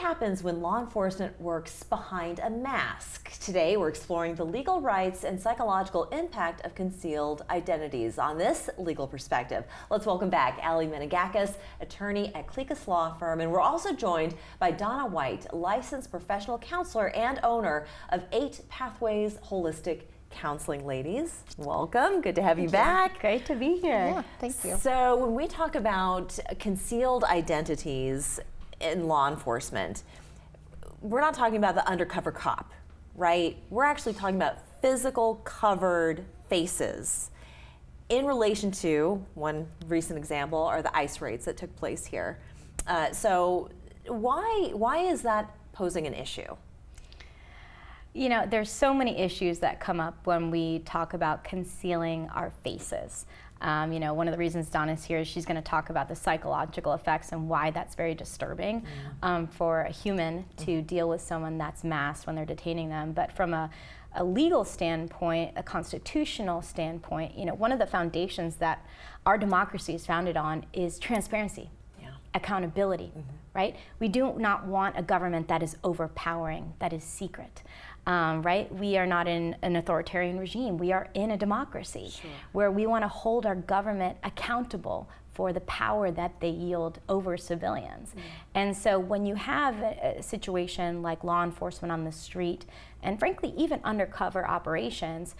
happens when law enforcement works behind a mask? Today, we're exploring the legal rights and psychological impact of concealed identities. On this legal perspective, let's welcome back Allie Menegakis, attorney at Klikas Law Firm, and we're also joined by Donna White, licensed professional counselor and owner of 8 Pathways Holistic Counseling. Ladies, welcome. Good to have you back. Great to be here. Yeah, thank you. So when we talk about concealed identities in law enforcement, we're not talking about the undercover cop, right? We're actually talking about physical covered faces. In relation to, one recent example are the ICE raids that took place here. So why is that posing an issue? You know, there's so many issues that come up when we talk about concealing our faces. You know, one of the reasons Donna's here is she's going to talk about the psychological effects and why that's very disturbing for a human to deal with someone that's masked when they're detaining them. But from a legal standpoint, a constitutional standpoint, you know, one of the foundations that our democracy is founded on is transparency, accountability, right? We do not want a government that is overpowering, that is secret. Right? We are not in an authoritarian regime. We are in a democracy where we want to hold our government accountable for the power that they yield over civilians. And so when you have a situation like law enforcement on the street, and frankly, even undercover operations,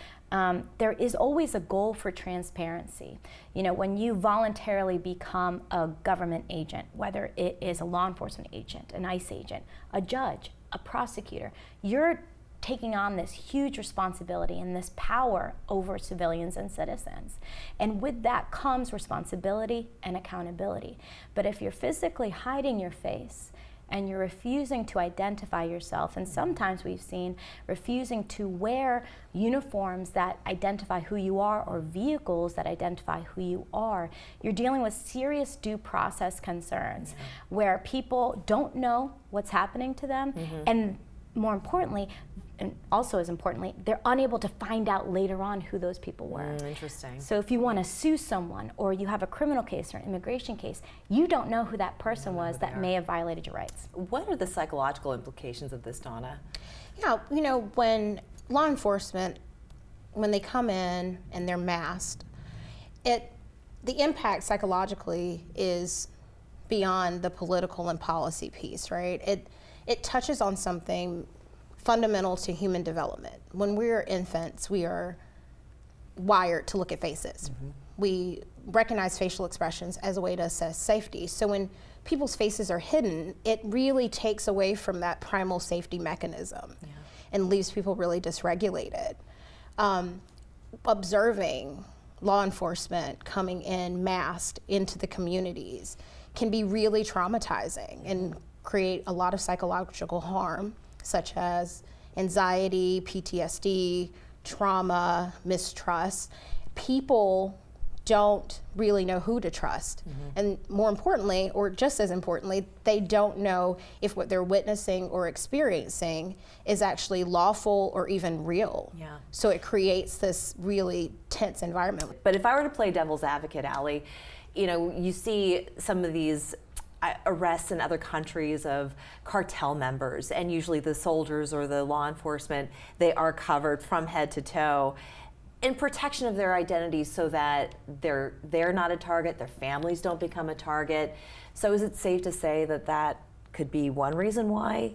there is always a goal for transparency. You know, when you voluntarily become a government agent, whether it is a law enforcement agent, an ICE agent, a judge, a prosecutor, you're taking on this huge responsibility and this power over civilians and citizens. And with that comes responsibility and accountability. But if you're physically hiding your face and you're refusing to identify yourself, and sometimes we've seen refusing to wear uniforms that identify who you are or vehicles that identify who you are, you're dealing with serious due process concerns where people don't know what's happening to them, and more importantly, and also as importantly, they're unable to find out later on who those people were. Interesting. So if you want to sue someone or you have a criminal case or an immigration case, you don't know who that person was that may have violated your rights. What are the psychological implications of this, Donna? Yeah, you know, when law enforcement, when they come in and they're masked, the impact psychologically is beyond the political and policy piece, right? It touches on something fundamental to human development. When we're infants, we are wired to look at faces. We recognize facial expressions as a way to assess safety. So when people's faces are hidden, it really takes away from that primal safety mechanism and leaves people really dysregulated. Observing law enforcement coming in masked into the communities can be really traumatizing and create a lot of psychological harm, such as anxiety, PTSD, trauma, mistrust. People don't really know who to trust. And more importantly, or just as importantly, they don't know if what they're witnessing or experiencing is actually lawful or even real. So it creates this really tense environment. But if I were to play devil's advocate, Allie, you know, you see some of these arrests in other countries of cartel members, and usually the soldiers or the law enforcement, they are covered from head to toe in protection of their identities so that they're not a target, their families don't become a target. So is it safe to say that that could be one reason why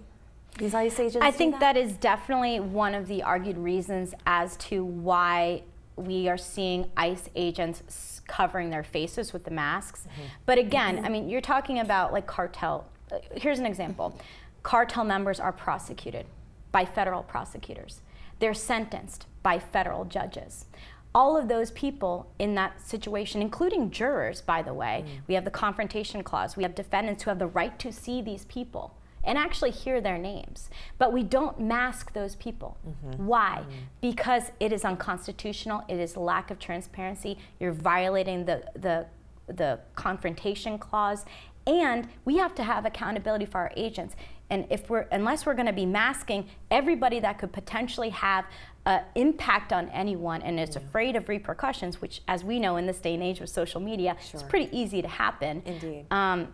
these ICE agents I think that is definitely one of the argued reasons as to why we are seeing ICE agents covering their faces with the masks. But again, I mean, you're talking about like cartel. Here's an example. Cartel members are prosecuted by federal prosecutors. They're sentenced by federal judges. All of those people in that situation, including jurors, by the way, we have the confrontation clause. We have defendants who have the right to see these people and actually hear their names. But we don't mask those people. Why? Because it is unconstitutional, it is lack of transparency, you're violating the confrontation clause, and we have to have accountability for our agents. And unless we're gonna be masking everybody that could potentially have impact on anyone and is afraid of repercussions, which as we know in this day and age with social media, it's pretty easy to happen, Indeed.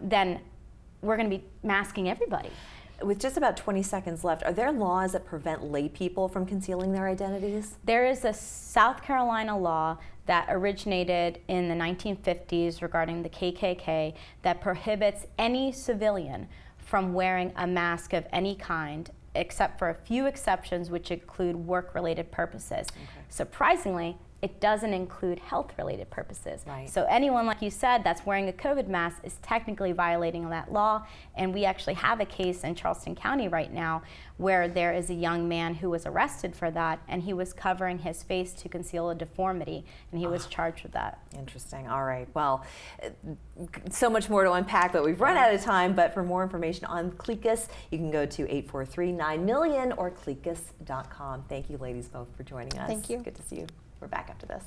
then we're going to be masking everybody. With just about 20 seconds left, are there laws that prevent lay people from concealing their identities? There is a South Carolina law that originated in the 1950s regarding the KKK that prohibits any civilian from wearing a mask of any kind, except for a few exceptions, which include work-related purposes. Okay. Surprisingly, it doesn't include health-related purposes. Right. So anyone, like you said, that's wearing a COVID mask is technically violating that law. And we actually have a case in Charleston County right now where there is a young man who was arrested for that, and he was covering his face to conceal a deformity, and he was charged with that. Interesting. All right. Well, so much more to unpack, but we've run out of time. But for more information on Clekus, you can go to 843-9000000 or clekus.com. Thank you, ladies, both for joining us. Thank you. Good to see you. We're back after this.